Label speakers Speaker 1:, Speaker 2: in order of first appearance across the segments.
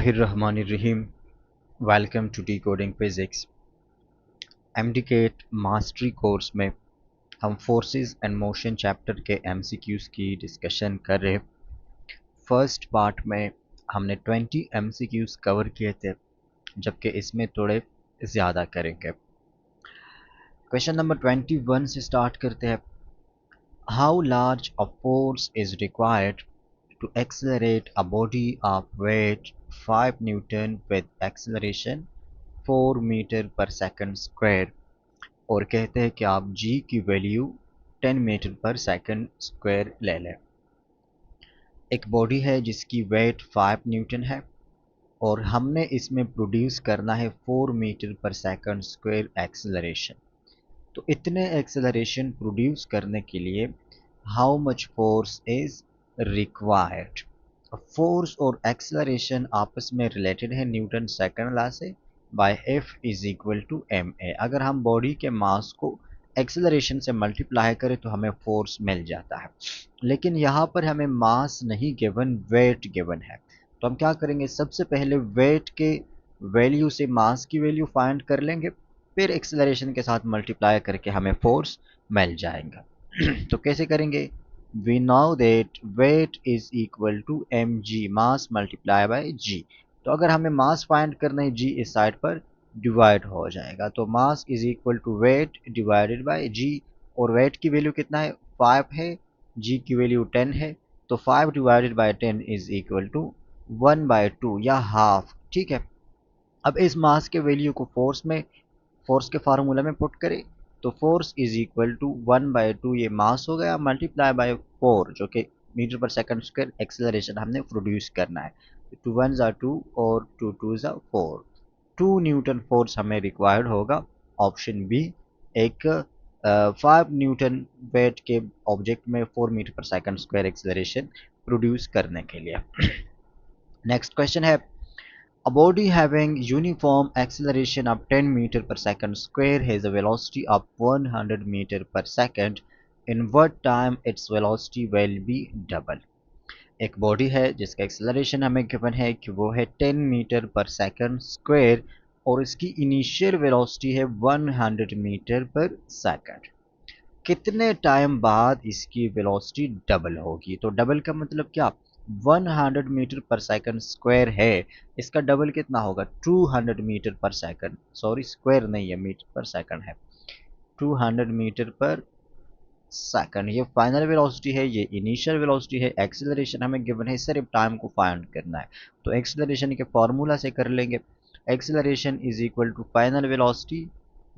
Speaker 1: Bismillahirrahmanirrahim. Welcome to decoding physics. MDCAT mastery course में हम forces and motion chapter के MCQs की discussion कर रहे हैं। फर्स्ट पार्ट में हमने 20 एमसीक्यूज कवर किए थे, जबकि इसमें थोड़े ज़्यादा करेंगे। क्वेश्चन नंबर 21 से स्टार्ट करते हैं। How large a force is required to accelerate a body of weight 5 Newton with acceleration 4 metre पर सेकंड स्क्वायर, और कहते हैं कि आप g की वैल्यू 10 मीटर पर सेकंड स्क्वायर ले लें। एक बॉडी है जिसकी वेट 5 न्यूटन है और हमने इसमें प्रोड्यूस करना है 4 मीटर पर सेकंड स्क्वायर एक्सेलरेशन। तो इतने एक्सेलरेशन प्रोड्यूस करने के लिए how much force is required. Force और एक्सेलरेशन आपस में रिलेटेड है न्यूटन सेकंड लॉ से, by F is equal to M A. अगर हम बॉडी के मास को एक्सेलरेशन से मल्टीप्लाई करें तो हमें फोर्स मिल जाता है, लेकिन यहाँ पर हमें मास नहीं गिवन, वेट गिवन है। तो हम क्या करेंगे, सबसे पहले वेट के वैल्यू से मास की वैल्यू फाइंड कर लेंगे, फिर एक्सेलरेशन के साथ मल्टीप्लाई करके हमें फोर्स मिल जाएगा। तो कैसे करेंगे, we know that weight is equal to mg, mass multiply by g। तो अगर हमें मास फाइंड करना है, g इस साइड पर डिवाइड हो जाएगा, तो mass is equal to weight divided by g। और वेट की वैल्यू कितना है, 5 है, g की वैल्यू 10 है, तो 5 divided by 10 is equal to 1/2 या हाफ। ठीक है, अब इस मास के वैल्यू को फोर्स के फार्मूला में पुट करें, तो फोर्स इज इक्वल टू 1/2, ये मास हो गया, मल्टीप्लाई बाय 4 जो कि मीटर पर सेकंड स्क्वायर एक्सेलरेशन हमने प्रोड्यूस करना है। 2 1 are 2 और 2 2 are 4। 2 न्यूटन फोर्स हमें रिक्वायर्ड होगा, ऑप्शन बी। एक 5 न्यूटन वेट के ऑब्जेक्ट में 4 मीटर पर सेकंड स्क्वायर एक्सेलरेशन प्रोड्यूस करने के लिए। नेक्स्ट क्वेश्चन है, a body having uniform acceleration of 10 meter per second square has a velocity of 100 meter per second. In what time its velocity will be double? एक body है जिसका acceleration हमें given है कि वो है 10 मीटर पर सेकंड स्क्वायर और इसकी इनिशियल वेलोसिटी है 100 मीटर पर सेकंड। कितने टाइम बाद इसकी वेलोसिटी डबल होगी? तो डबल का मतलब क्या, 100 मीटर पर सेकंड स्क्वायर है, इसका डबल कितना होगा, 200 मीटर पर सेकंड। सॉरी, स्क्वायर नहीं है, मीटर पर सेकंड है। 200 मीटर पर सेकंड ये फाइनल वेलोसिटी है, ये इनिशियल वेलोसिटी है। एक्सेलरेशन हमें गिवन है, सिर्फ टाइम को फाइंड करना है, तो एक्सेलरेशन के फॉर्मूला से कर लेंगे। Acceleration is equal to final velocity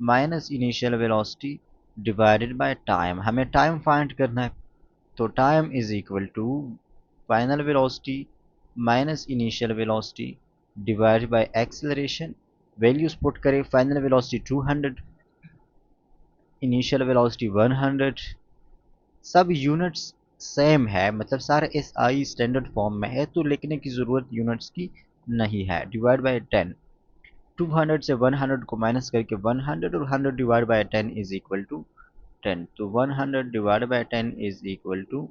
Speaker 1: minus initial velocity divided by time. हमें टाइम फाइंड करना है, तो time is equal to final velocity minus initial velocity divided by acceleration. Values put करें, फाइनल वेलोसिटी 200, इनिशियल वेलोसिटी 100, सब units same है, मतलब सारे S I standard form में है, तो लिखने की ज़रूरत यूनिट्स की नहीं है। डिवाइड बाय 10, 200 से 100 को माइनस करके 100 और 100 divide by 10 is equal to 10, तो 100 divide by 10 is equal to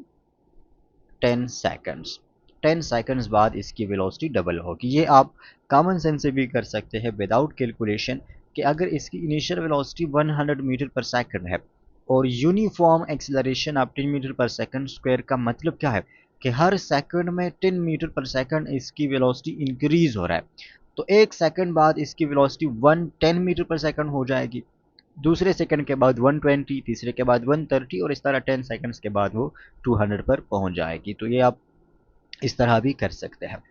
Speaker 1: 10 seconds. 10 seconds बाद इसकी वेलोसिटी डबल होगी। ये आप कॉमन सेंस से भी कर सकते हैं विदाउट कैलकुलेशन, कि अगर इसकी इनिशियल वेलोसिटी 100 मीटर पर सेकंड है और यूनिफॉर्म एक्सेलरेशन ऑफ 10 मीटर पर सेकंड स्क्वायर, का मतलब क्या है कि हर सेकंड में 10 मीटर पर सेकंड इसकी वेलोसिटी इंक्रीज हो रहा है, तो एक सेकंड बाद इसकी वेलोसिटी 110 मीटर पर सेकंड हो जाएगी, दूसरे सेकंड के बाद 120, तीसरे के बाद 130, और इस तरह 10 सेकंड्स के बाद वो 200 पर पहुंच जाएगी। तो ये आप इस तरह भी कर सकते हैं।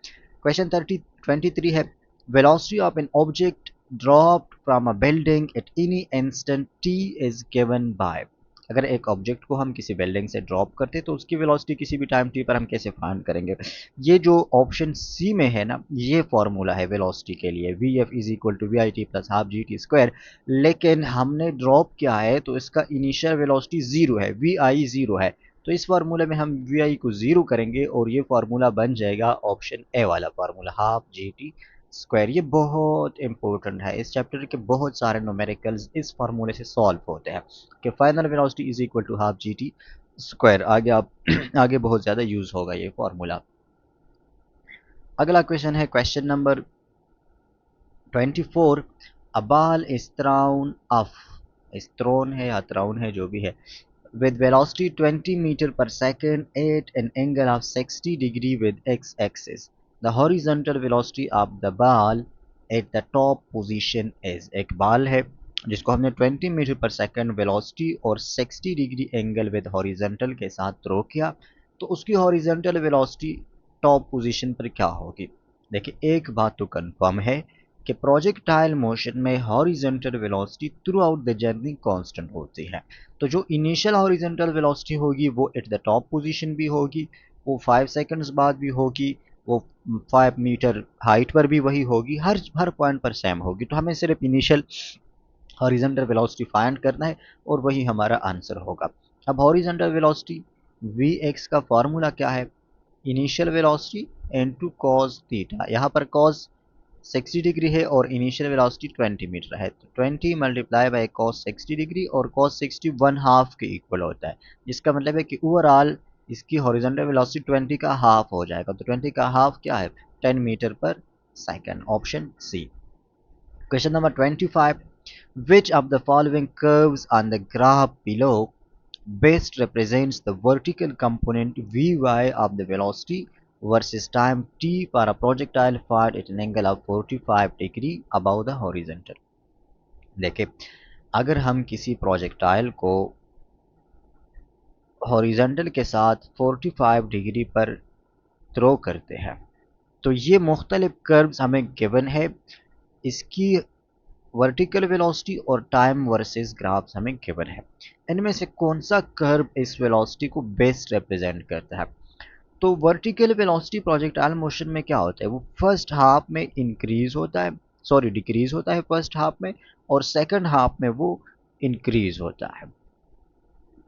Speaker 1: क्वेश्चन 23 है, velocity of an object dropped from a building at any instant T is given by. अगर एक ऑब्जेक्ट को हम किसी बिल्डिंग से ड्रॉप करते हैं तो उसकी वेलोसिटी किसी भी टाइम टी पर हम कैसे फाइंड करेंगे? ये जो ऑप्शन सी में है ना, ये फॉर्मूला है वेलोसिटी के लिए, V F is equal to we I T plus half G T square. लेकिन हमने ड्रॉप किया है तो इसका इनिशियल वेलोसिटी जीरो है, वी आई जीरो है, तो इस फार्मूले में हम वी आई को जीरो करेंगे और ये फार्मूला बन जाएगा ऑप्शन ए वाला formula, half G T square. ये बहुत इंपॉर्टेंट है, इस चैप्टर के बहुत सारे न्यूमेरिकल्स इस फार्मूले से सॉल्व होते हैं कि final velocity is equal to half G T square. आगे आप आगे बहुत ज़्यादा यूज़ होगा ये फार्मूला। अगला क्वेश्चन है question number 24. A ball is thrown off, is thrown है या thrown है जो भी है, with velocity 20 meter per second at an angle of 60 degree with x-axis. The horizontal velocity of the ball at the top position is. एक ball है जिसको हमने 20 मीटर पर सेकंड वेलोसिटी और 60 डिग्री एंगल विद हॉरिजॉन्टल के साथ throw किया, तो उसकी हॉरिजॉन्टल वेलोसिटी टॉप पोजीशन पर क्या होगी। देखिए एक बात तो कंफर्म है कि प्रोजेक्टाइल मोशन में horizontal velocity through out the journey constant होती है। तो जो इनिशियल हॉरिजॉन्टल वेलोसिटी होगी वो एट द टॉप पोजीशन भी होगी, वो 5 सेकंड्स बाद भी होगी, वो 5 मीटर हाइट पर भी वही होगी, हर पॉइंट पर सेम होगी। तो हमें सिर्फ इनिशियल हॉरिजॉन्टल वेलोसिटी फाइंड करना है और वही हमारा आंसर होगा। अब हॉरिजॉन्टल वेलोसिटी Vx का फॉर्मूला क्या है, initial velocity into cos theta. यहाँ पर cos 60 डिग्री है और इनिशियल वेलोसिटी 20 मीटर है, तो 20 मल्टीप्लाई बाय cos 60 डिग्री, और cos 60 वन हाफ के इक्वल होता है, जिसका मतलब है कि ओवरऑल इसकी हॉरिजॉन्टल वेलोसिटी 20 का हाफ हो जाएगा। तो 20 का हाफ क्या है, 10 मीटर पर second, option C. Question number 25. Which of the following curves on the graph below best represents the vertical component Vy of the velocity versus time t for a projectile fired at an angle of 45 degree above the horizontal। देखिए अगर हम किसी projectile को horizontal के साथ 45 degree पर throw करते हैं तो ये मुख्तलिफ कर्व्स हमें गिवन है, इसकी वर्टिकल वेलोसिटी और टाइम वर्सेस ग्राफ्स हमें गिवन है। इनमें से कौन सा कर्व इस वेलोसिटी को बेस्ट रिप्रेजेंट करता है। तो वर्टिकल वेलोसिटी प्रोजेक्टाइल मोशन में क्या होता है, वो फर्स्ट हाफ में इंक्रीज होता है, सॉरी डिक्रीज होता है फर्स्ट हाफ में, और सेकंड हाफ में वो इंक्रीज होता है,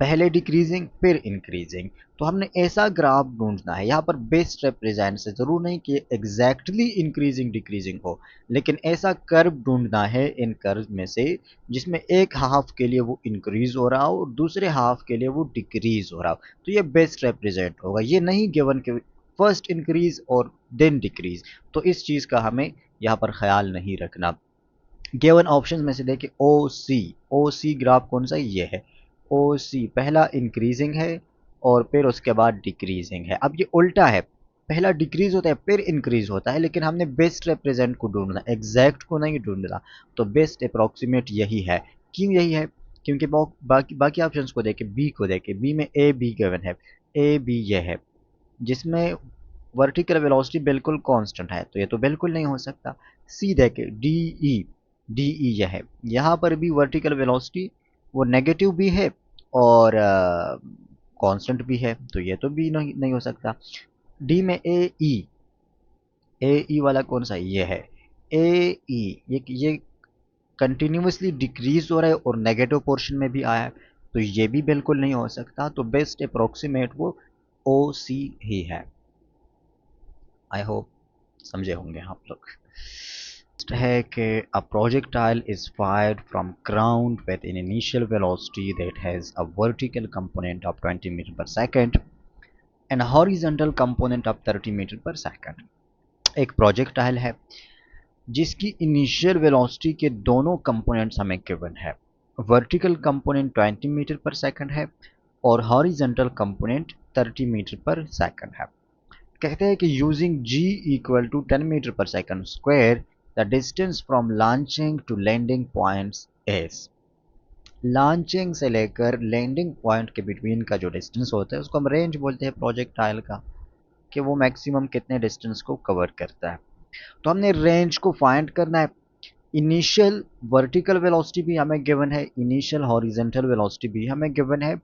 Speaker 1: पहले डिक्रीजिंग फिर इंक्रीजिंग। तो हमने ऐसा ग्राफ ढूंढना है, यहाँ पर बेस्ट रिप्रेजेंट से जरूर नहीं कि एग्जैक्टली इंक्रीजिंग डिक्रीजिंग हो, लेकिन ऐसा कर्व ढूंढना है इन कर्व में से जिसमें एक हाफ के लिए वो इंक्रीज हो रहा हो और दूसरे हाफ के लिए वो डिक्रीज हो रहा हो, तो ये बेस्ट रिप्रेजेंट होगा। ये नहीं गिवन के फर्स्ट इंक्रीज और देन डिक्रीज, तो इस चीज़ का हमें यहाँ पर ख्याल नहीं रखना। गिवन ऑप्शन में से देखिए ओ सी ग्राफ कौन सा, ये है ओ सी, पहला इंक्रीजिंग है और फिर उसके बाद डिक्रीजिंग है। अब ये उल्टा है, पहला डिक्रीज होता है फिर इंक्रीज होता है, लेकिन हमने बेस्ट रिप्रेजेंट को ढूंढना, एग्जैक्ट को नहीं ढूंढना। तो बेस्ट अप्रोक्सीमेट यही है। क्यों यही है, क्योंकि बाकी बाकी ऑप्शंस को देखे, बी को देखे, बी में ए बी गिवन है, ए बी ये है जिसमें वर्टिकल वेलोसिटी बिल्कुल कांस्टेंट है, तो ये तो बिल्कुल नहीं हो सकता। सी देखे, डी ई यह है, यहाँ पर भी वर्टिकल वेलोसिटी वो नेगेटिव भी है और कांस्टेंट भी है, तो ये तो भी नहीं हो सकता। डी में ए ई वाला कौन सा, ये है ए ई, ये कंटिन्यूसली डिक्रीज हो रहा है और नेगेटिव पोर्शन में भी आया है, तो ये भी बिल्कुल नहीं हो सकता। तो बेस्ट अप्रोक्सीमेट वो ओ सी ही है। आई होप समझे होंगे आप लोग। है कि a projectile is fired from ground with an initial velocity that has a vertical component of 20 meter per second and a horizontal component of 30 meter per second। एक projectile है जिसकी इनिशियल वेलोसिटी के दोनों कंपोनेंट्स हमें given है, vertical component 20 metre पर second है और हॉरिजॉन्टल कंपोनेंट 30 मीटर पर सेकंड है। कहते हैं कि using g equal to 10 metre पर second square the distance from launching to landing points is. Launching से लेकर लैंडिंग पॉइंट के बिटवीन का जो डिस्टेंस होता है उसको हम रेंज बोलते हैं प्रोजेक्टाइल का, कि वो मैक्सिमम कितने डिस्टेंस को कवर करता है। तो हमने रेंज को फाइंड करना है। इनिशियल वर्टिकल वेलोसिटी भी हमें गिवन है, इनिशियल हॉरिजॉन्टल वेलोसिटी भी हमें गिवन है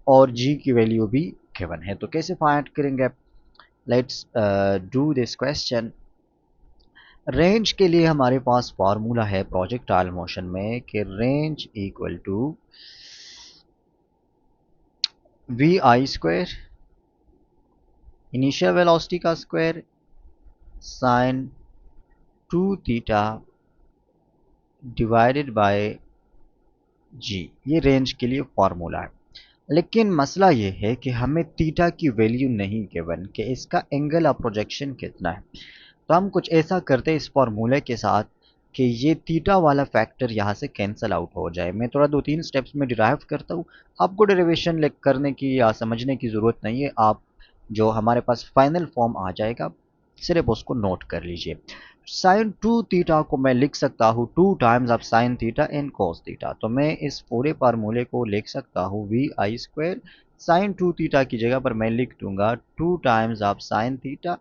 Speaker 1: और g की वैल्यू भी गिवन है। तो कैसे फाइंड करेंगे, let's do this question. Range के लिए हमारे पास फॉर्मूला है प्रोजेक्टाइल मोशन में कि range equal to we I square, initial velocity का square sine 2 theta divided by G, ये रेंज के लिए फॉर्मूला है। लेकिन मसला ये है कि हमें थीटा की वैल्यू नहीं गिवन कि इसका एंगल ऑफ प्रोजेक्शन कितना है। तो हम कुछ ऐसा करते हैं इस फॉर्मूले के साथ कि ये थीटा वाला फैक्टर यहाँ से कैंसिल आउट हो जाए। मैं थोड़ा 2-3 स्टेप्स में डिराइव करता हूँ, आपको डेरिवेशन करने की या समझने की ज़रूरत नहीं है। आप जो हमारे पास फाइनल फॉर्म आ जाएगा सिर्फ उसको नोट कर लीजिए। साइन 2 थीटा को मैं लिख सकता हूँ 2 times of sine theta in cos theta. तो मैं इस पूरे फार्मूले को लिख सकता हूँ वी आई स्क्वायर साइन 2 थीटा की जगह पर मैं लिख दूंगा 2 times of sine theta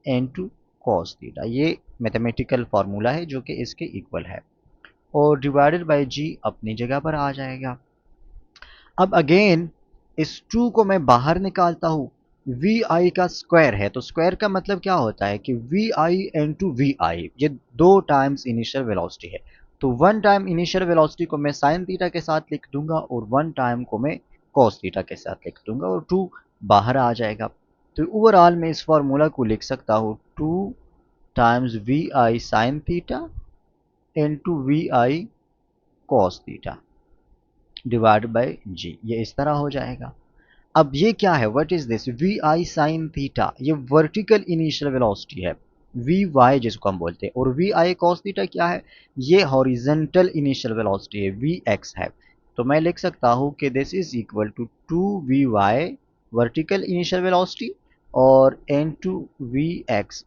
Speaker 1: into cos theta. ये मैथमेटिकल फार्मूला है जो कि इसके इक्वल है, और डिवाइडेड बाय जी अपनी जगह पर आ जाएगा। अब अगेन इस 2 को मैं बाहर निकालता हूँ, वी आई का स्क्वायर है, तो स्क्वायर का मतलब क्या होता है कि वी आई इंटू वी आई, ये 2 टाइम्स इनिशियल वेलोसिटी है। तो 1 टाइम इनिशियल वेलोसिटी को मैं साइन थीटा के साथ लिख दूंगा और 1 टाइम को मैं कॉस थीटा के साथ लिख दूंगा, और 2 बाहर आ जाएगा। तो ओवरऑल मैं इस फॉर्मूला को लिख सकता हूँ 2 times v i sine theta into v i cos theta divide by G, ये इस तरह हो जाएगा। अब ये क्या है, what is this, v i sine theta, ये वर्टिकल इनिशियल वेलोसिटी है, वी वाई जिसको हम बोलते हैं, और वी आई कॉस थीटा क्या है, ये हॉरिजेंटल इनिशियल वेलोसिटी है, वी एक्स है। तो मैं लिख सकता हूँ कि this is equal to 2 v y vertical initial velocity और एन two v x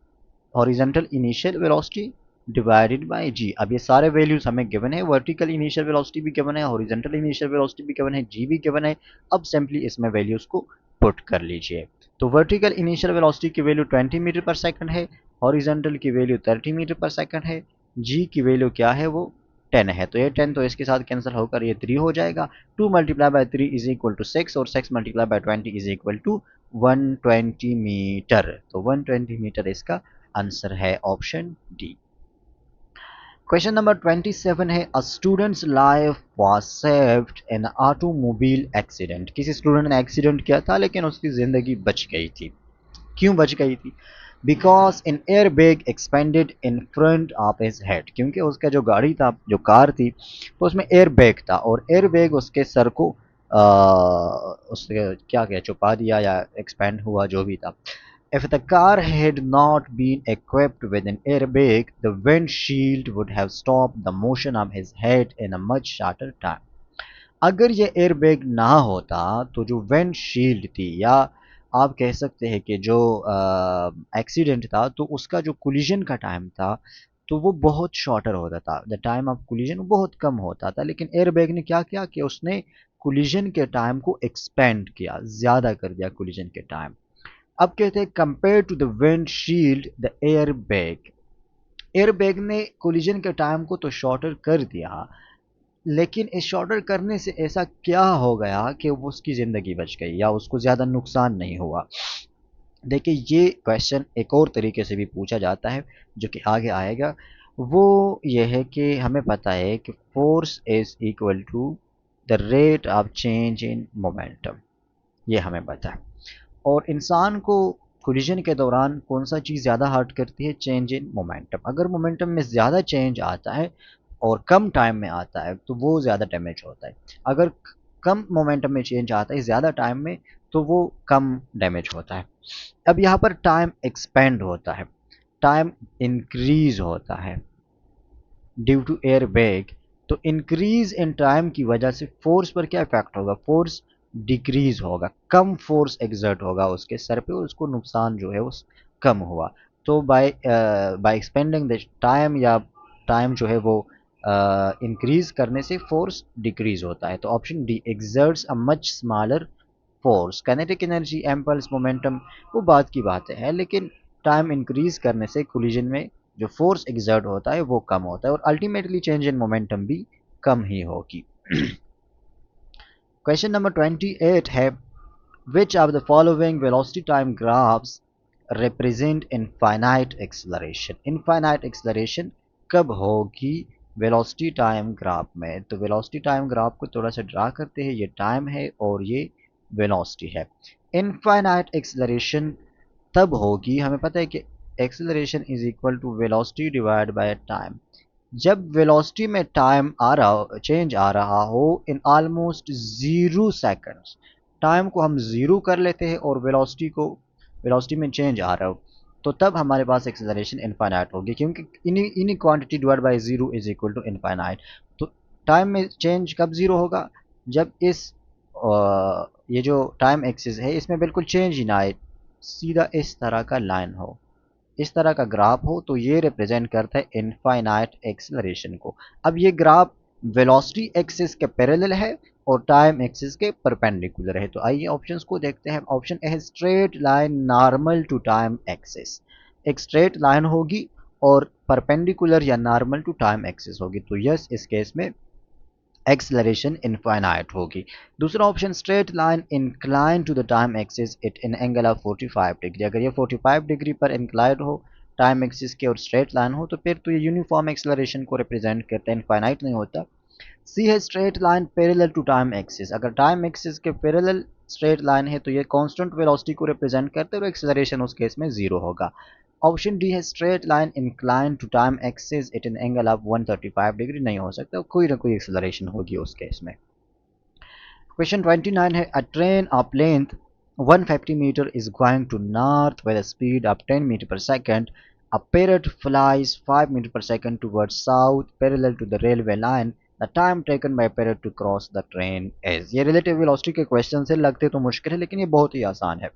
Speaker 1: horizontal initial velocity divided by G. अब ये सारे वैल्यूज हमें गिवन है, वर्टिकल इनिशियल वेलोसिटी भी गिवन है, हॉरिजॉन्टल इनिशियल वेलोसिटी भी गिवन है, जी भी गिवन है। अब सिंपली इसमें वैल्यूज को पुट कर लीजिए। तो वर्टिकल इनिशियल वेलोसिटी की वैल्यू 20 मीटर पर सेकंड है, हॉरिजॉन्टल की वैल्यू 30 मीटर पर सेकंड है, जी की वैल्यू क्या है, वो 10 है। तो ये 10 तो इसके साथ कैंसिल होकर ये 3 हो जाएगा। 2 multiply by 3 is equal to 6 और 6 multiply by 20 is equal to 120 metre. तो 120 मीटर इसका आंसर है, ऑप्शन डी। क्वेश्चन नंबर 27 है, a students life was saved in automobile accident. किसी स्टूडेंट ने एक्सीडेंट किया था लेकिन उसकी ज़िंदगी बच गई थी। क्यों बच गई थी? Because in air bag expanded in front of his head, क्योंकि उसका जो गाड़ी था, जो कार थी, तो उसमें एयर बैग था और एयर बैग उसके सर को उसके क्या क्या छुपा दिया या एक्सपेंड हुआ जो भी था। If the car had not been equipped with an airbag, the windshield would have stopped the motion of his head in a much shorter time. अगर ये एयरबैग ना होता तो जो विंडशील्ड थी, या आप कह सकते हैं कि जो एक्सीडेंट था, तो उसका जो कोलिजन का टाइम था तो वो बहुत शॉर्टर होता था, द टाइम ऑफ कोलिजन बहुत कम होता था। लेकिन एयरबैग ने क्या किया कि उसने कोलिजन के टाइम को एक्सपेंड किया, ज़्यादा कर दिया कोलिजन के टाइम। अब कहते हैं compare to the windshield the air bag, air bag ने कोलिजन के टाइम को तो शॉर्टर कर दिया, लेकिन इस शॉर्टर करने से ऐसा क्या हो गया कि वो उसकी ज़िंदगी बच गई या उसको ज़्यादा नुकसान नहीं हुआ। देखिए ये क्वेश्चन एक और तरीके से भी पूछा जाता है जो कि आगे आएगा। वो ये है कि हमें पता है कि force is equal to the rate of change in momentum, ये हमें पता है। और इंसान को कोलिजन के दौरान कौन सा चीज़ ज़्यादा हर्ट करती है, चेंज इन मोमेंटम। अगर मोमेंटम में ज़्यादा चेंज आता है और कम टाइम में आता है तो वो ज़्यादा डैमेज होता है। अगर कम मोमेंटम में चेंज आता है ज़्यादा टाइम में तो वो कम डैमेज होता है। अब यहाँ पर टाइम एक्सपेंड होता है, टाइम इंक्रीज होता है ड्यू टू एयर बैग। तो इंक्रीज इन टाइम की वजह से फोर्स पर क्या इफेक्ट होगा, फोर्स डिक्रीज होगा, कम फोर्स एग्जर्ट होगा उसके सर पे और उसको नुकसान जो है वो कम हुआ। तो by by expending the time, या टाइम जो है वो इंक्रीज करने से फोर्स डिक्रीज होता है। तो option D exerts a much smaller force. Kinetic energy, एम्पल्स, momentum वो बात की बातें हैं, लेकिन टाइम इंक्रीज करने से कोलिजन में जो फोर्स एग्जर्ट होता है वो कम होता है और अल्टीमेटली चेंज इन मोमेंटम भी कम ही होगी। क्वेश्चन नंबर 28 है, which of the following velocity time graphs represent infinite acceleration. Infinite acceleration कब होगी वेलोसिटी टाइम ग्राफ में? तो वेलोसिटी टाइम ग्राफ को थोड़ा सा ड्रा करते हैं, ये टाइम है और ये वेलोसिटी है। इनफाइनाइट एक्सेलरेशन तब होगी, हमें पता है कि acceleration is equal to velocity divide by time. जब वेलोसिटी में टाइम आ रहा हो, चेंज आ रहा हो इन ऑलमोस्ट 0 सेकंड्स, टाइम को हम ज़ीरो कर लेते हैं और वेलोसिटी को, वेलोसिटी में चेंज आ रहा हो तो तब हमारे पास एक्सेलरेशन इनफाइनाइट होगी, क्योंकि any quantity divide by zero is equal to infinite. तो टाइम में चेंज कब ज़ीरो होगा? जब ये जो टाइम एक्सिस है इसमें बिल्कुल चेंज ही ना आए, सीधा इस तरह का लाइन हो, इस तरह का ग्राफ हो, तो ये रिप्रेजेंट करता है इनफाइनाइट एक्सेलरेशन को। अब ये ग्राफ वेलोसिटी एक्सिस के पैरेलल है और टाइम एक्सिस के परपेंडिकुलर है। तो आइए ऑप्शंस को देखते हैं। ऑप्शन ए है straight line normal to time axis. एक स्ट्रेट लाइन होगी और परपेंडिकुलर या नॉर्मल टू टाइम एक्सिस होगी, तो यस इस केस में एक्सेलरेशन इनफाइनाइट होगी। दूसरा option straight line incline to the time axis it in angle of 45 degree. अगर ये 45 डिग्री पर इंक्लाइंड हो टाइम एक्सिस के और स्ट्रेट लाइन हो तो फिर तो ये यूनिफॉर्म एक्सेलरेशन को रिप्रेजेंट करता है, इनफाइनाइट नहीं होता। सी है straight line parallel to time axis. अगर टाइम एक्सिस के पैरेलल स्ट्रेट लाइन है तो ये कांस्टेंट वेलोसिटी को रिप्रेजेंट करते हैं और एक्सेलरेशन उस केस में जीरो होगा। ऑप्शन डी है straight line incline to time axis at an angle of 135 degree. नहीं हो सकता, कोई ना कोई एक्सेलरेशन होगी उस केस में। क्वेश्चन 29 है a train of length 150 metre is going to north with a speed of 10 metre per second. A parrot flies 5 metre per second towards south parallel to the railway line. The time taken by parrot to cross the train is। ये relative velocity के question से लगते तो मुश्किल है, लेकिन ये बहुत ही आसान है।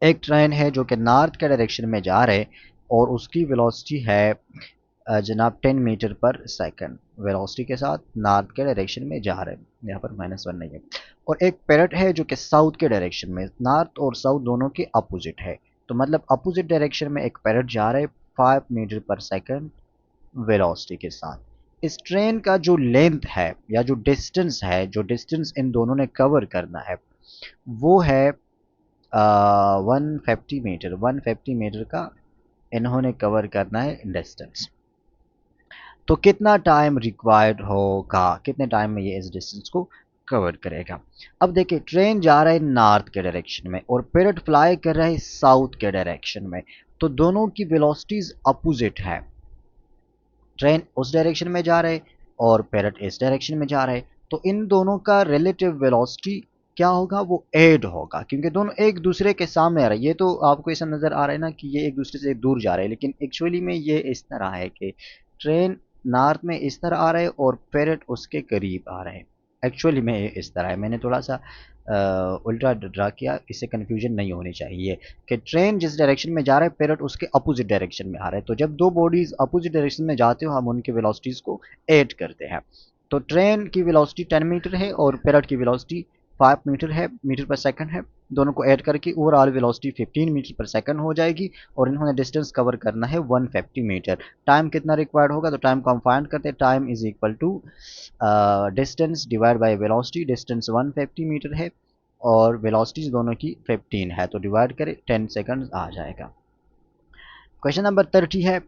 Speaker 1: एक ट्रेन है जो कि नॉर्थ के डायरेक्शन में जा रहे और उसकी वेलोसिटी है जनाब 10 मीटर पर सेकंड वेलोसिटी के साथ नॉर्थ के डायरेक्शन में जा रहे हैं। यहाँ पर -1 नहीं है। और एक पैरेट है जो कि साउथ के डायरेक्शन में, नॉर्थ और साउथ दोनों के अपोजिट है, तो मतलब अपोजिट डायरेक्शन में एक पैरेट जा रहे 5 मीटर पर सेकंड वेलोसिटी के साथ। इस ट्रेन का जो लेंथ है या जो डिस्टेंस इन दोनों ने कवर करना है वो है 150 मीटर का इन्होंने कवर करना है डिस्टेंस। तो कितना टाइम रिक्वायर्ड होगा, कितने टाइम में ये इस डिस्टेंस को कवर करेगा? अब देखिए ट्रेन जा रहा है नॉर्थ के डायरेक्शन में और पैरेट फ्लाई कर रहा है साउथ के डायरेक्शन में, तो दोनों की वेलोसिटीज अपोजिट है। ट्रेन उस डायरेक्शन में जा रहे और पैरेट इस डायरेक्शन में जा रहे, तो इन दोनों का रिलेटिव वेलोसिटी क्या होगा? वो ऐड होगा, क्योंकि दोनों एक दूसरे के सामने आ रहे हैं। ये तो आपको ऐसा नज़र आ रहा है ना कि ये एक दूसरे से दूर जा रहे हैं, लेकिन एक्चुअली में ये इस तरह है कि ट्रेन नॉर्थ में इस तरह आ रहे हैं और पैरेट उसके करीब आ रहे हैं। एक्चुअली में ये इस तरह है, मैंने थोड़ा सा उल्टा ड्रा किया, इससे कन्फ्यूजन नहीं होनी चाहिए कि ट्रेन जिस डायरेक्शन में जा रहा है पैरेट उसके अपोजिट डायरेक्शन में आ रहा है। तो जब दो बॉडीज अपोजिट डायरेक्शन में जाते हो हम उनकी वेलोसिटीज को ऐड करते हैं। तो ट्रेन की वेलोसिटी 10 मीटर है और पैरेट की वेलोसिटी 5 मीटर पर सेकंड है। दोनों को ऐड करके ओवरऑल वेलोसिटी 15 मीटर पर सेकंड हो जाएगी और इन्होंने डिस्टेंस कवर करना है 150 मीटर। टाइम कितना रिक्वायर्ड होगा? तो टाइम को हम फाइंड करते हैं। Time is equal to distance divide by velocity. Distance 150 metre है और वेलोसिटीज दोनों की 15 है, तो डिवाइड करें 10 सेकंड्स आ जाएगा। क्वेश्चन नंबर 30 है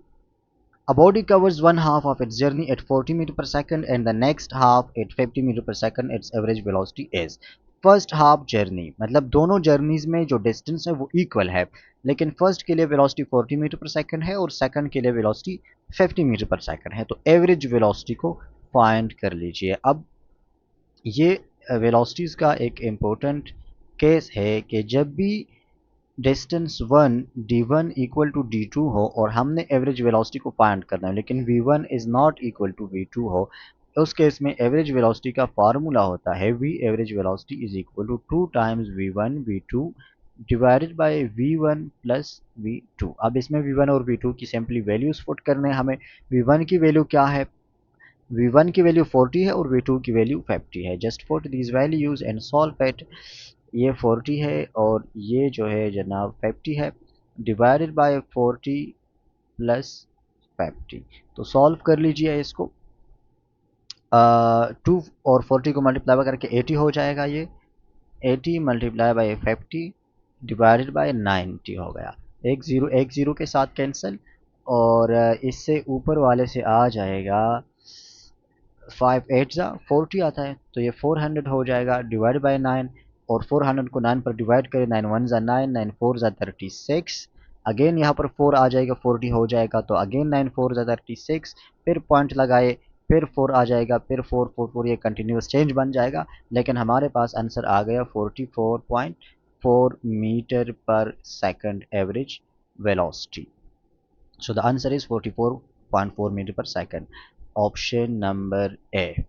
Speaker 1: A body covers one half of its journey at 40 metre per second and the next half at 50 metre per second. Its average velocity is। First half journey मतलब दोनों journeys में जो distance है वो equal है, लेकिन first के लिए वेलोसिटी 40 मीटर पर सेकंड है और सेकंड के लिए वेलोसिटी 50 मीटर पर सेकंड है। तो एवरेज वेलोसिटी को फाइंड कर लीजिए। अब ये वेलोसिटीज़ का एक इम्पोर्टेंट केस है कि जब भी distance d1 equal to d2 हो और हमने एवरेज वेलोसिटी को फाइंड करना है लेकिन v1 is not equal to v2 हो, उस केस में एवरेज वेलोसिटी का फार्मूला होता है v average velocity is equal to 2 times v1 v2 divided by v1 plus v2। अब इसमें v1 और v2 की सिंपली वैल्यूज पुट करने हैं हमें। v1 की वैल्यू क्या है? v1 की वैल्यू 40 है और v2 की वैल्यू 50 है। Just put these values and solve it. ये 40 है और ये जो है जनाब 50 है, डिवाइडेड बाय 40 प्लस 50। तो सॉल्व कर लीजिए इसको। 2 और 40 को मल्टीप्लाई करके 80 हो जाएगा। ये 80 मल्टीप्लाई बाय 50 डिवाइडेड बाय 90 हो गया। एक ज़ीरो के साथ कैंसिल और इससे ऊपर वाले से आ जाएगा 5 8 ज़ा 40 आता है, तो ये 400 हो जाएगा डिवाइड बाय 9 और 400 को 9 पर डिवाइड करें, 9 1 ज़ा 9 9 4 ज़ा 36। अगेन यहाँ पर 4 आ जाएगा 40 हो जाएगा, तो अगेन 9 4 ज़ा 36, फिर पॉइंट लगाए, फिर 4 आ जाएगा, फिर 4 4 4, ये कंटिन्यूस चेंज बन जाएगा। लेकिन हमारे पास आंसर आ गया 44.4 मीटर पर second average velocity. So the answer is 44.4 meter per second. Option number A.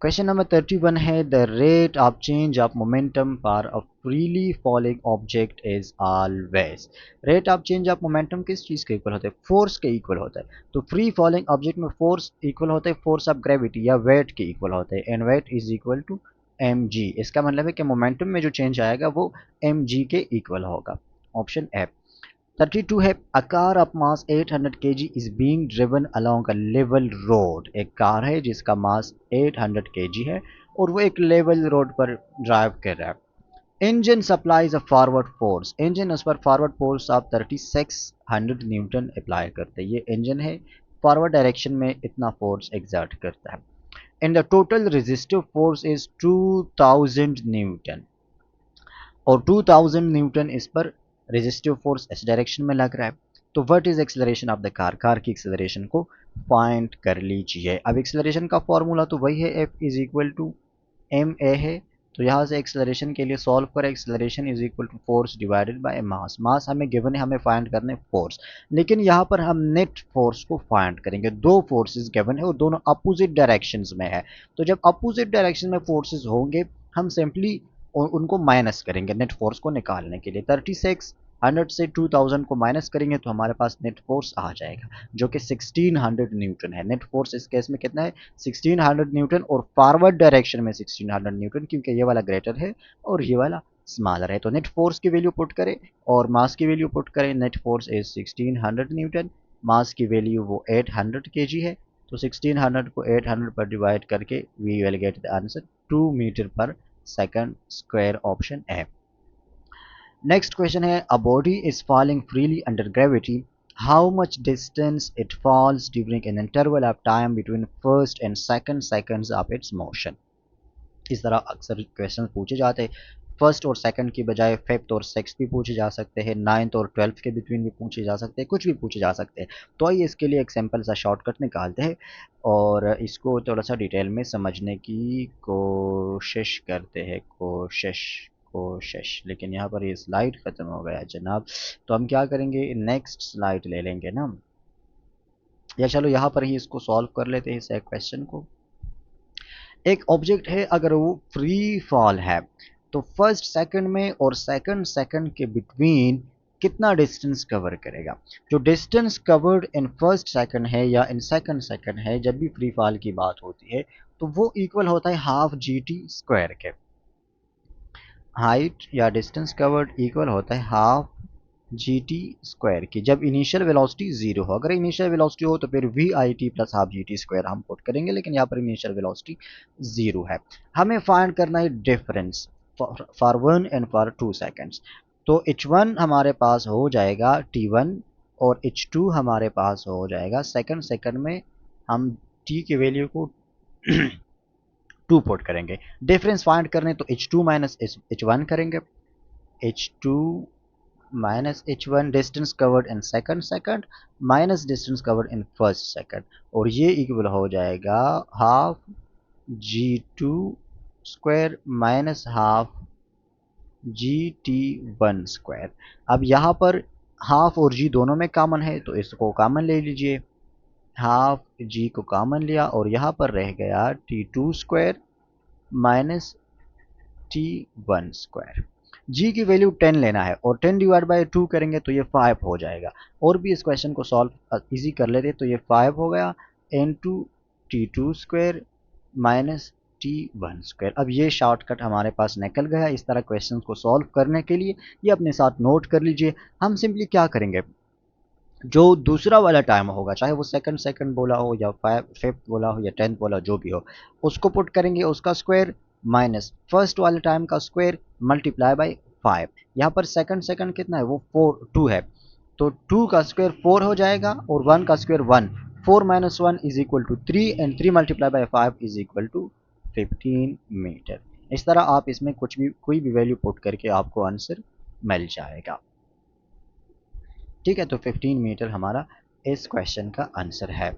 Speaker 1: Question number 31 है the rate of change of momentum for a freely falling object is always. rate of change of momentum किस चीज़ के equal होता है? Force के equal होता है. तो free falling object में फोर्स इक्वल होता है फोर्स ऑफ ग्रेविटी या वेट के इक्वल होता है and weight is equal to mg. इसका मतलब है कि मोमेंटम में जो चेंज आएगा वो mg के इक्वल होगा. Option A. 32 है a car of mass 800 kg is being driven along a level road. एक कार है जिसका मास 800 kg है और वो एक लेवल रोड पर ड्राइव कर रहा है. Engine supplies a forward force. Engine उस पर forward force of 3600 Newton apply करते हैं. ये इंजन है फॉरवर्ड डायरेक्शन में इतना फोर्स एग्जर्ट करता है. And the total resistive force is 2000 Newton और 2000 न्यूटन इस पर रेजिस्टिव फोर्स इस डायरेक्शन में लग रहा है. तो what is acceleration of the car. Car की एक्सेलरेशन को फाइंड कर लीजिए. अब एक्सेलरेशन का फॉर्मूला तो वही है F is equal to M A है. तो यहाँ से एक्सेलरेशन के लिए सॉल्व करें. Acceleration is equal to force divided by mass. Mass हमें गिवन है, हमें फाइंड करने फोर्स. लेकिन यहाँ पर हम नेट फोर्स को फाइंड करेंगे. दो फोर्सेस गिवन है और दोनों अपोजिट डायरेक्शंस में है. तो जब अपोजिट डायरेक्शन में फोर्सेस होंगे हम सिंपली उनको माइनस करेंगे नेट फोर्स को निकालने के लिए. 3600 से 2000 को माइनस करेंगे तो हमारे पास नेट फोर्स आ जाएगा जो कि 1600 न्यूटन है. नेट फोर्स इस केस में कितना है? 1600 न्यूटन और फॉरवर्ड डायरेक्शन में 1600 न्यूटन क्योंकि ये वाला ग्रेटर है और ये वाला स्मॉलर है. तो नेट फोर्स की वैल्यू पुट करें और मास की वैल्यू पुट करें. Net force is 1600 newton. Mass की वैल्यू वो 800 kg है. तो 1600 को 800 पर डिवाइड करके we will get the answer 2 metre पर second square. Option A. Next question है a body is falling freely under gravity. How much distance it falls during an interval of time between first and second seconds of its motion. इस तरह अक्सर question पूछे जाते हैं. First और second की बजाय फिफ्थ और सिक्स भी पूछे जा सकते हैं. नाइन्थ और ट्वेल्थ के बिटवीन भी पूछे जा सकते हैं. कुछ भी पूछे जा सकते हैं. तो आइए इसके लिए एक सिंपल सा शॉर्टकट निकालते हैं और इसको थोड़ा सा डिटेल में समझने की कोशिश करते हैं. कोशिश लेकिन यहाँ पर ये स्लाइड ख़त्म हो गया जनाब. तो हम क्या करेंगे, नेक्स्ट स्लाइड ले लेंगे ना, या चलो यहाँ पर ही इसको सॉल्व कर लेते हैं इस क्वेश्चन को. एक ऑब्जेक्ट है अगर वो फ्री फॉल है तो फर्स्ट सेकंड में और सेकंड सेकंड के बिटवीन कितना डिस्टेंस कवर करेगा. जो distance covered in first second है या इन सेकंड सेकंड है जब भी फ्री फॉल की बात होती है तो वो इक्वल होता है हाफ जी टी स्क्वायर के. हाइट या डिस्टेंस कवर्ड इक्वल होता है हाफ जी टी स्क्वायर की जब इनिशियल वेलोसिटी जीरो हो. अगर इनिशियल वेलोसिटी हो तो फिर V I T plus half G T square हम पुट करेंगे, लेकिन यहाँ पर इनिशियल वेलोसिटी जीरो है. हमें फाइंड करना है difference for 1 and for 2 seconds. तो H1 हमारे पास हो जाएगा T1 और H2 हमारे पास हो जाएगा सेकंड सेकंड में. हम T की वैल्यू को 2 पुट करेंगे. डिफरेंस फाइंड करने तो H2 माइनस H1 करेंगे. H2 minus h1 distance covered in second minus distance covered in first second और ये इक्वल हो जाएगा half g2 square minus half gt1 square. अब यहाँ पर हाफ और g दोनों में कॉमन है तो इसको कॉमन ले लीजिए. हाफ g को कॉमन लिया और यहाँ पर रह गया t2 square minus t1 square. g की वैल्यू 10 लेना है और 10 डिवाइड बाय 2 करेंगे तो ये 5 हो जाएगा. और भी इस क्वेश्चन को सॉल्व इजी कर लेते तो ये 5 हो गया into t2 square minus t1 square. अब ये शॉर्टकट हमारे पास निकल गया. इस तरह क्वेश्चन को सॉल्व करने के लिए ये अपने साथ नोट कर लीजिए. हम सिंपली क्या करेंगे, जो दूसरा वाला टाइम होगा चाहे वो सेकंड सेकंड बोला हो या फिफ्थ बोला हो या 10th बोला जो भी हो उसको पुट करेंगे उसका स्क्वायर माइनस फर्स्ट वाले टाइम का स्क्वायर मल्टीप्लाई बाय 5. यहाँ पर सेकंड सेकंड कितना है वो 2 है तो 2 का स्क्वायर 4 हो जाएगा और 1 का square 1. 4 minus 1 is equal to 3 and 3 multiply by 5 is equal to 15 metre. इस तरह आप इसमें कोई भी वैल्यू पुट करके आपको आंसर मिल जाएगा. ठीक है, तो 15 मीटर हमारा इस क्वेश्चन का आंसर है.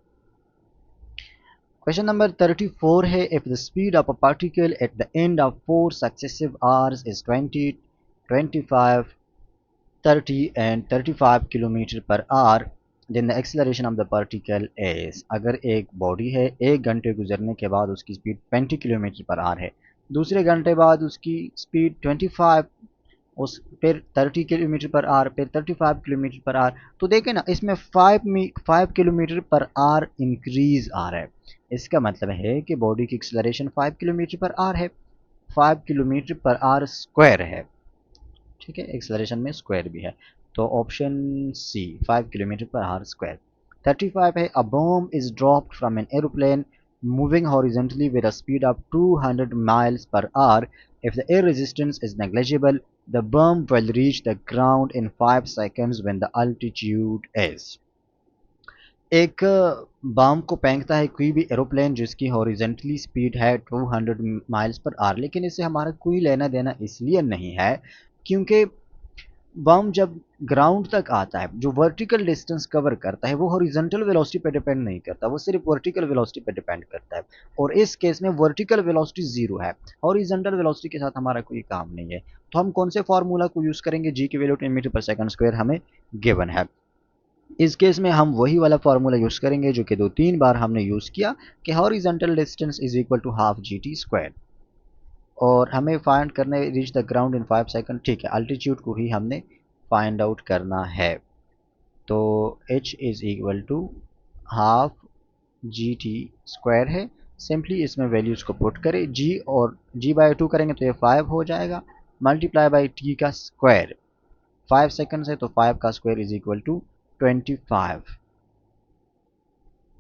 Speaker 1: क्वेश्चन नंबर 34 है if the speed of a particle at the end of 4 successive hours is 20, 25, 30 and 35 kilometre पर hour, then the acceleration of the particle is. अगर एक बॉडी है, 1 घंटे गुजरने के बाद उसकी स्पीड 20 किलोमीटर पर आवर है, दूसरे घंटे बाद उसकी स्पीड 25, उस फिर 30 किलोमीटर पर आवर, फिर 35 किलोमीटर पर आवर, तो देखें ना इसमें 5 किलोमीटर पर आवर इंक्रीज आ रहा है। इसका मतलब है कि बॉडी की एक्सेलरेशन 5 किलोमीटर पर आवर है, 5 किलोमीटर पर आवर स्क्वायर है। ठीक है, एक्सेलरेशन में स्क्वायर भी है, तो ऑप्शन सी 5 किलोमीटर पर आवर स्क्वायर। 35 है, a bomb is dropped from an aeroplane moving horizontally with a speed of 200 miles per hour. If the air resistance is negligible, the bomb will reach the ground in 5 seconds when the altitude is। एक बम को फेंकता है कोई भी aeroplane जिसकी horizontally speed है 200 miles per hour, लेकिन इससे हमारा कोई लेना देना इसलिए नहीं है क्योंकि बम जब ग्राउंड तक आता है, जो वर्टिकल डिस्टेंस कवर करता है वो हॉरिजॉन्टल वेलोसिटी पे डिपेंड नहीं करता, वो सिर्फ वर्टिकल वेलोसिटी पे डिपेंड करता है। और इस केस में वर्टिकल वेलोसिटी जीरो है, हॉरिजॉन्टल वेलोसिटी के साथ हमारा कोई काम नहीं है। तो हम कौन से फार्मूला को यूज करेंगे? जी की वैल्यू 10 मीटर पर सेकंड स्क्वायर हमें गिवन है। इस केस में हम वही वाला फार्मूला यूज करेंगे जो कि 2-3 बार हमने यूज किया कि horizontal distance is equal to half G T square, और हमें फाइंड करने reach the ground in 5 second. ठीक है, अल्टीट्यूड को ही हमने फाइंड आउट करना है, तो h is equal to half G T square है। सिंपली इसमें वैल्यूज को पुट करें, g और g/2 करेंगे तो ये 5 हो जाएगा, मल्टीप्लाई बाई t का स्क्वायर, 5 सेकंड है तो 5 का स्क्वायर इज इक्वल टू 25,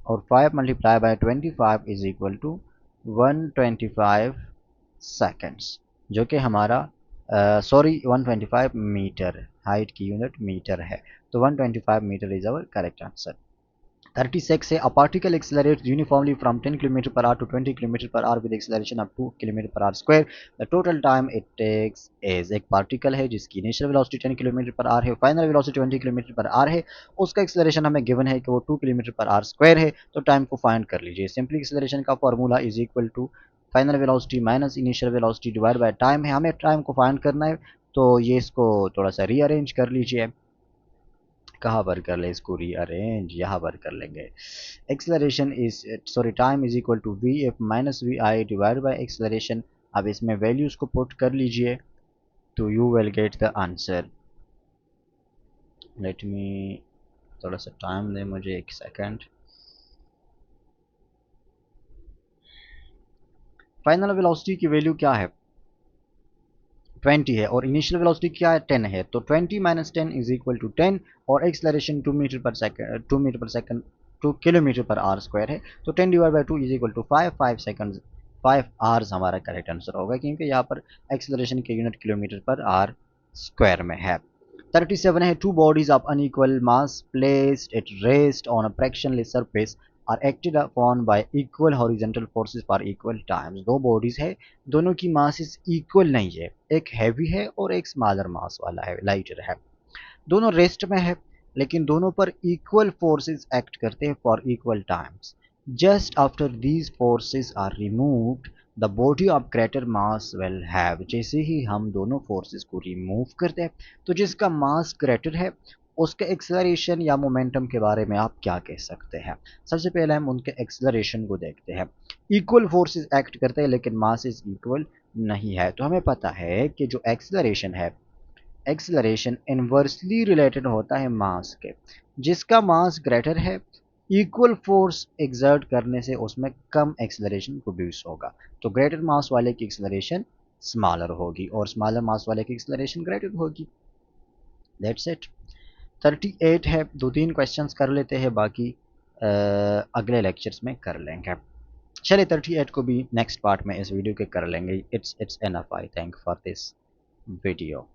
Speaker 1: और 5 multiply by 25 is equal to 125 seconds, जो कि हमारा सॉरी 125 मीटर, हाइट की यूनिट मीटर है, तो 125 metre is our correct answer. 36 है, a particle accelerates uniformly from 10 kilometre पर आवर टू 20 किलोमीटर पर hour with acceleration of 2 kilometre पर hour square, the total time it takes is. एक particle है जिसकी initial velocity 10 kilometre per hour है, final velocity 20 kilometre per hour है, उसका acceleration हमें गिवन है कि वो 2 किलोमीटर पर आवर स्क्वायर है, तो टाइम को फाइंड कर लीजिए। सिंपली एक्सेलरेशन का formula is equal to final velocity minus initial velocity divide by time है, हमें टाइम को फाइंड करना है, तो ये इसको थोड़ा सा रीअरेंज कर लीजिए। कहाँ पर कर ले इसको रीअरेंज? यहाँ पर कर लेंगे। Acceleration is sorry time is equal to V F minus V I divide by acceleration. अब इसमें वैल्यूज को पुट कर लीजिए तो you will get the answer. Let me थोड़ा सा टाइम दे मुझे, 1 सेकेंड। फाइनल वेलोसिटी की वैल्यू क्या है? 20 है, और इनिशियल वेलोसिटी क्या है? 10 है, तो 20 माइनस 10 इज इक्वल टू 10, और एक्सेलरेशन 2 मीटर पर सेकंड, 2 मीटर पर सेकंड 2 किलोमीटर पर आवर स्क्वायर है, तो 10 divide by 2 is equal to 5 second, 5 hours हमारा करेक्ट आंसर होगा, क्योंकि यहाँ पर एक्सेलरेशन के यूनिट किलोमीटर पर आवर स्क्वायर में है। 37 है, two bodies of unequal mass placed at rest on a frictionless surface are acted upon by equal horizontal forces for equal times. दो बॉडीज है, दोनों की मासेस इक्वल नहीं है, एक हैवी है और एक स्मॉलर मास वाला है, लाइटर है, दोनों रेस्ट में है, लेकिन दोनों पर इक्वल फोर्सेस एक्ट करते हैं for equal times. Just after these forces are removed the body of greater mass will have. जैसे ही हम दोनों फोर्सेस को रिमूव करते हैं, तो जिसका मास ग्रेटर है उसके एक्सेलरेशन या मोमेंटम के बारे में आप क्या कह सकते हैं? सबसे पहले हम उनके एक्सेलरेशन को देखते हैं। इक्वल फोर्सेस एक्ट करते हैं लेकिन मासेस इक्वल नहीं है, तो हमें पता है कि जो एक्सेलरेशन है, एक्सेलरेशन इन्वर्सली रिलेटेड होता है मास के। जिसका मास ग्रेटर है, इक्वल फोर्स एक्सर्ट करने से उसमें कम एक्सेलरेशन प्रोड्यूस होगा, तो ग्रेटर मास वाले की एक्सेलरेशन स्मॉलर होगी और स्मॉलर मास वाले की एक्सेलरेशन ग्रेटर होगी। That's it. 38 है, 2-3 क्वेश्चंस कर लेते हैं, बाकी अगले लेक्चर्स में कर लेंगे। चलिए 38 को भी नेक्स्ट पार्ट में इस वीडियो के कर लेंगे। It's enough. I thank for this video.